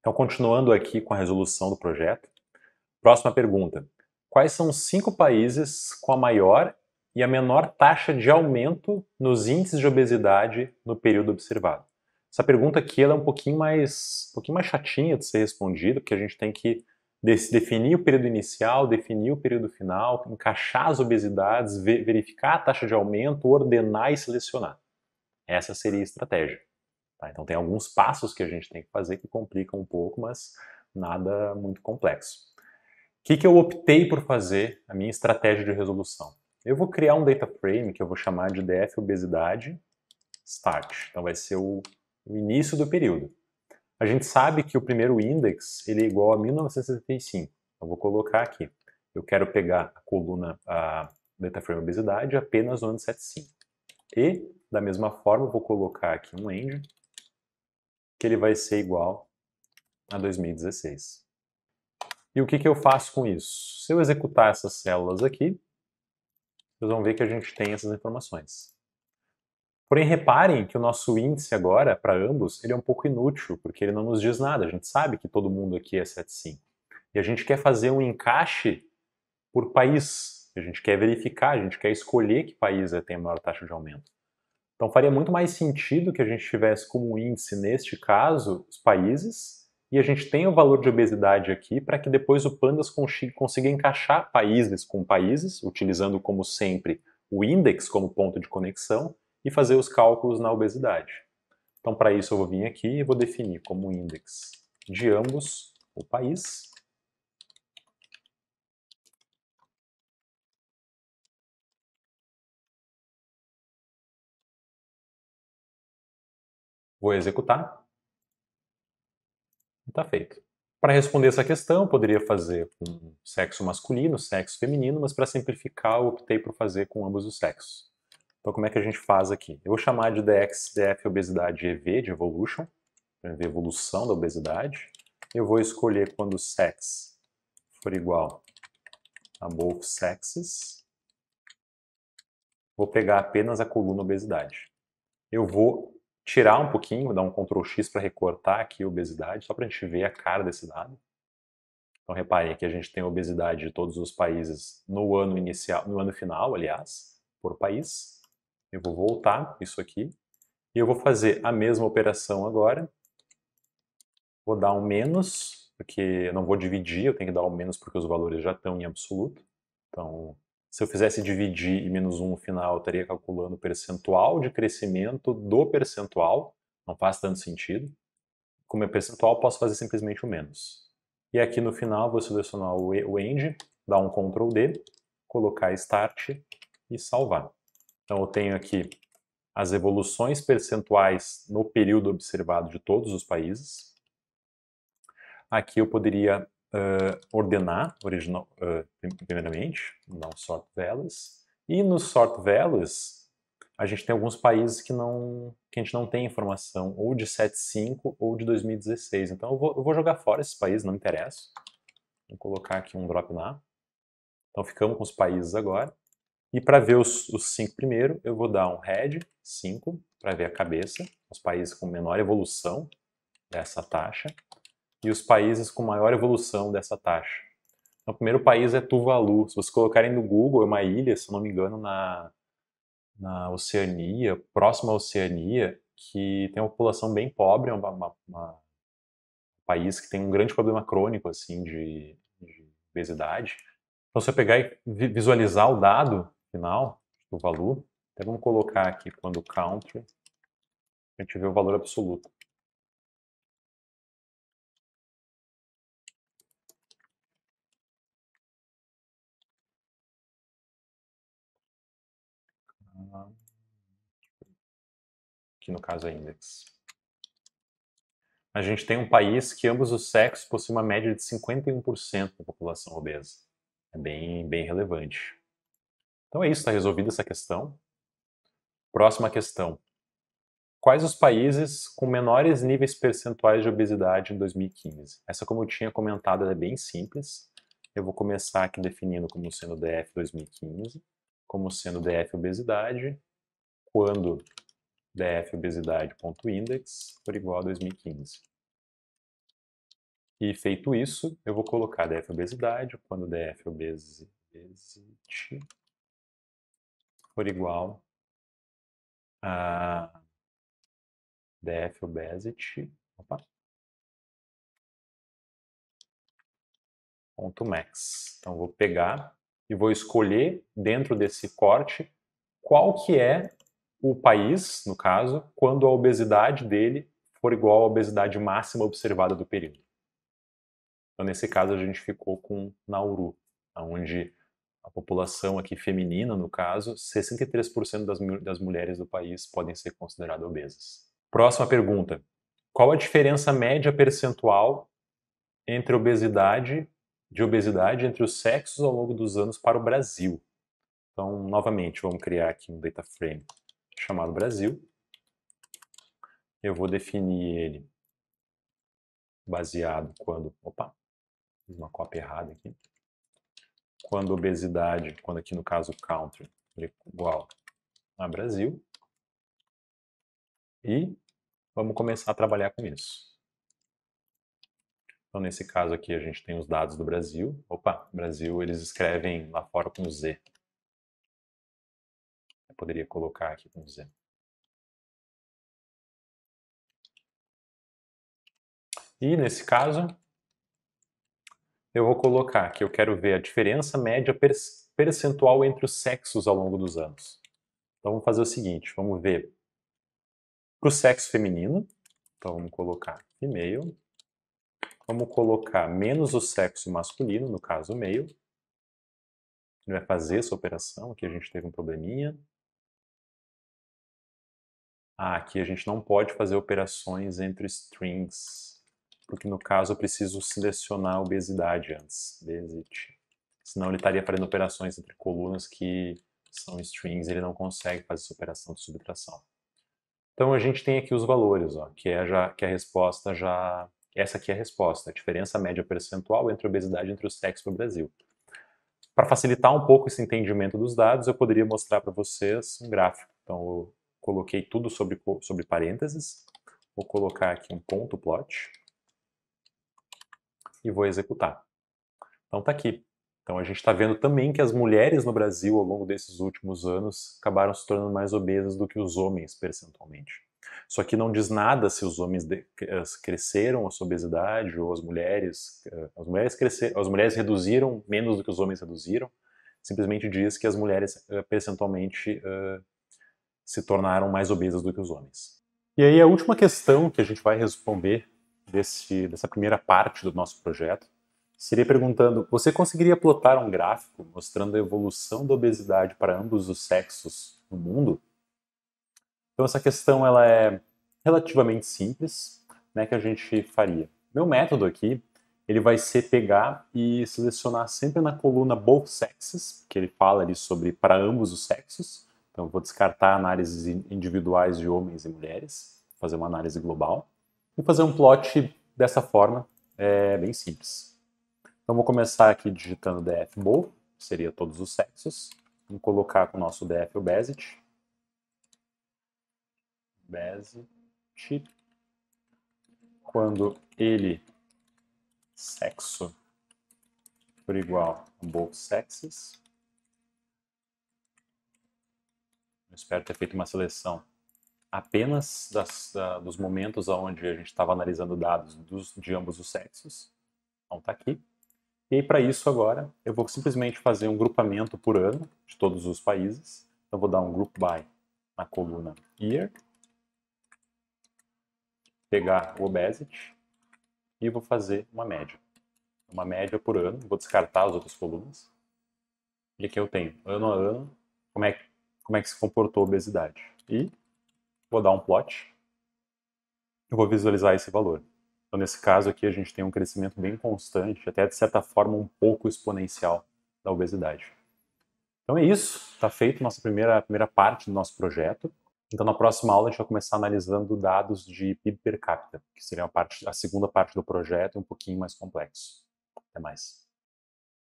Então, continuando aqui com a resolução do projeto. Próxima pergunta. Quais são os 5 países com a maior e a menor taxa de aumento nos índices de obesidade no período observado? Essa pergunta aqui ela é um pouquinho mais chatinha de ser respondida, porque a gente tem que definir o período inicial, definir o período final, encaixar as obesidades, verificar a taxa de aumento, ordenar e selecionar. Essa seria a estratégia. Tá? Então tem alguns passos que a gente tem que fazer que complicam um pouco, mas nada muito complexo. O que eu optei por fazer, a minha estratégia de resolução? Eu vou criar um data frame que eu vou chamar de DF obesidade start. Então vai ser o início do período. A gente sabe que o primeiro index ele é igual a 1975. Eu vou colocar aqui. Eu quero pegar a coluna a data frame obesidade apenas no ano 75. E, da mesma forma, eu vou colocar aqui um end que ele vai ser igual a 2016. E o que eu faço com isso? Se eu executar essas células aqui, vocês vão ver que a gente tem essas informações. Porém, reparem que o nosso índice agora, para ambos, ele é um pouco inútil, porque ele não nos diz nada. A gente sabe que todo mundo aqui é 7,5. E a gente quer fazer um encaixe por país. A gente quer verificar, a gente quer escolher que país tem a maior taxa de aumento. Então faria muito mais sentido que a gente tivesse como índice, neste caso, os países, e a gente tem o valor de obesidade aqui para que depois o Pandas consiga encaixar países com países, utilizando como sempre o index como ponto de conexão e fazer os cálculos na obesidade. Então para isso eu vou vir aqui e vou definir como index de ambos o país. Vou executar. E está feito. Para responder essa questão, eu poderia fazer com sexo masculino, sexo feminino, mas para simplificar, eu optei por fazer com ambos os sexos. Então, como é que a gente faz aqui? Eu vou chamar de DF obesidade EV, de evolution, para ver a evolução da obesidade. Eu vou escolher quando o sex for igual a both sexes. Vou pegar apenas a coluna obesidade. Eu vou tirar um pouquinho, vou dar um Ctrl X para recortar aqui a obesidade, só para a gente ver a cara desse dado. Então reparem que a gente tem a obesidade de todos os países no ano inicial, no ano final, aliás, por país. Eu vou voltar isso aqui e eu vou fazer a mesma operação agora. Vou dar um menos, porque eu não vou dividir, eu tenho que dar um menos porque os valores já estão em absoluto. Então, se eu fizesse dividir e menos 1 no final, eu estaria calculando o percentual de crescimento do percentual. Não faz tanto sentido. Como é percentual, posso fazer simplesmente o menos. E aqui no final vou selecionar o end, dar um Ctrl D, colocar Start e salvar. Então eu tenho aqui as evoluções percentuais no período observado de todos os países. Aqui eu poderia ordenar primeiramente, dar um Sort Values. E no Sort Values, a gente tem alguns países que a gente não tem informação, ou de 7.5 ou de 2016. Então eu vou jogar fora esses países, não me interessa. Vou colocar aqui um drop na. Então ficamos com os países agora. E para ver os 5 primeiro, eu vou dar um head 5 para ver a cabeça, os países com menor evolução dessa taxa e os países com maior evolução dessa taxa. Então, o primeiro país é Tuvalu. Se vocês colocarem no Google, é uma ilha, se eu não me engano, na Oceania, próxima à Oceania, que tem uma população bem pobre, é um país que tem um grande problema crônico assim de obesidade. Então, se eu pegar e visualizar o dado final do valor, até vamos colocar aqui quando country, a gente vê o valor absoluto. Aqui no caso é index. A gente tem um país que ambos os sexos possuem uma média de 51% da população obesa. É bem relevante. Então é isso, está resolvida essa questão. Próxima questão. Quais os países com menores níveis percentuais de obesidade em 2015? Essa, como eu tinha comentado, é bem simples. Eu vou começar aqui definindo como sendo DF 2015, como sendo DF obesidade, quando DF obesidade.index for igual a 2015. E feito isso, eu vou colocar df obesidade, quando df obesity for igual a df obesity, ponto max. Então, vou pegar e vou escolher dentro desse corte qual que é o país, no caso, quando a obesidade dele for igual à obesidade máxima observada do período. Então, nesse caso, a gente ficou com Nauru, onde a população aqui feminina, no caso, 63% das mulheres do país podem ser consideradas obesas. Próxima pergunta. Qual a diferença média percentual entre obesidade entre os sexos ao longo dos anos para o Brasil? Então, novamente, vamos criar aqui um data frame chamado Brasil. Eu vou definir ele baseado quando... Opa, fiz uma cópia errada aqui. Quando obesidade, quando aqui no caso country, é igual a Brasil. E vamos começar a trabalhar com isso. Então, nesse caso aqui, a gente tem os dados do Brasil. Opa, Brasil, eles escrevem lá fora com Z. Eu poderia colocar aqui com Z. E, nesse caso, eu vou colocar que eu quero ver a diferença média percentual entre os sexos ao longo dos anos. Então, vamos fazer o seguinte, vamos ver para o sexo feminino. Então, vamos colocar female. Vamos colocar menos o sexo masculino, no caso male. Ele vai fazer essa operação. Aqui a gente teve um probleminha. Aqui a gente não pode fazer operações entre strings, porque no caso eu preciso selecionar a obesidade antes. Obesity. Senão ele estaria fazendo operações entre colunas que são strings, ele não consegue fazer essa operação de subtração. Então a gente tem aqui os valores, ó, que a resposta já... Essa aqui é a resposta, a diferença média percentual entre a obesidade entre os sexos no Brasil. Para facilitar um pouco esse entendimento dos dados, eu poderia mostrar para vocês um gráfico. Então eu coloquei tudo sobre parênteses, vou colocar aqui um ponto plot e vou executar. Então está aqui. Então a gente está vendo também que as mulheres no Brasil, ao longo desses últimos anos, acabaram se tornando mais obesas do que os homens, percentualmente. Isso aqui não diz nada se os homens cresceram a sua obesidade ou as mulheres reduziram menos do que os homens reduziram. Simplesmente diz que as mulheres percentualmente se tornaram mais obesas do que os homens. E aí a última questão que a gente vai responder dessa primeira parte do nosso projeto seria perguntando: você conseguiria plotar um gráfico mostrando a evolução da obesidade para ambos os sexos no mundo? Então essa questão ela é relativamente simples, né, que a gente faria. Meu método aqui, ele vai ser pegar e selecionar sempre na coluna both sexes, que ele fala ali sobre para ambos os sexos. Então eu vou descartar análises individuais de homens e mulheres, fazer uma análise global e fazer um plot dessa forma, bem simples. Então vou começar aqui digitando df both, que seria todos os sexos. Vamos colocar com o nosso df obesity. Quando ele, sexo, for igual a both sexes. Eu espero ter feito uma seleção apenas dos momentos onde a gente estava analisando dados de ambos os sexos. Então está aqui. E aí, para isso agora, eu vou simplesmente fazer um grupamento por ano de todos os países. Então vou dar um group by na coluna year. Pegar o obesity e vou fazer uma média. Uma média por ano, vou descartar as outras colunas. E aqui eu tenho, ano a ano, como é que se comportou a obesidade. E vou dar um plot. Eu vou visualizar esse valor. Então, nesse caso aqui, a gente tem um crescimento bem constante, até de certa forma um pouco exponencial da obesidade. Então é isso, está feito nossa primeira parte do nosso projeto. Então, na próxima aula, a gente vai começar analisando dados de PIB per capita, que seria a segunda parte do projeto, um pouquinho mais complexo. Até mais.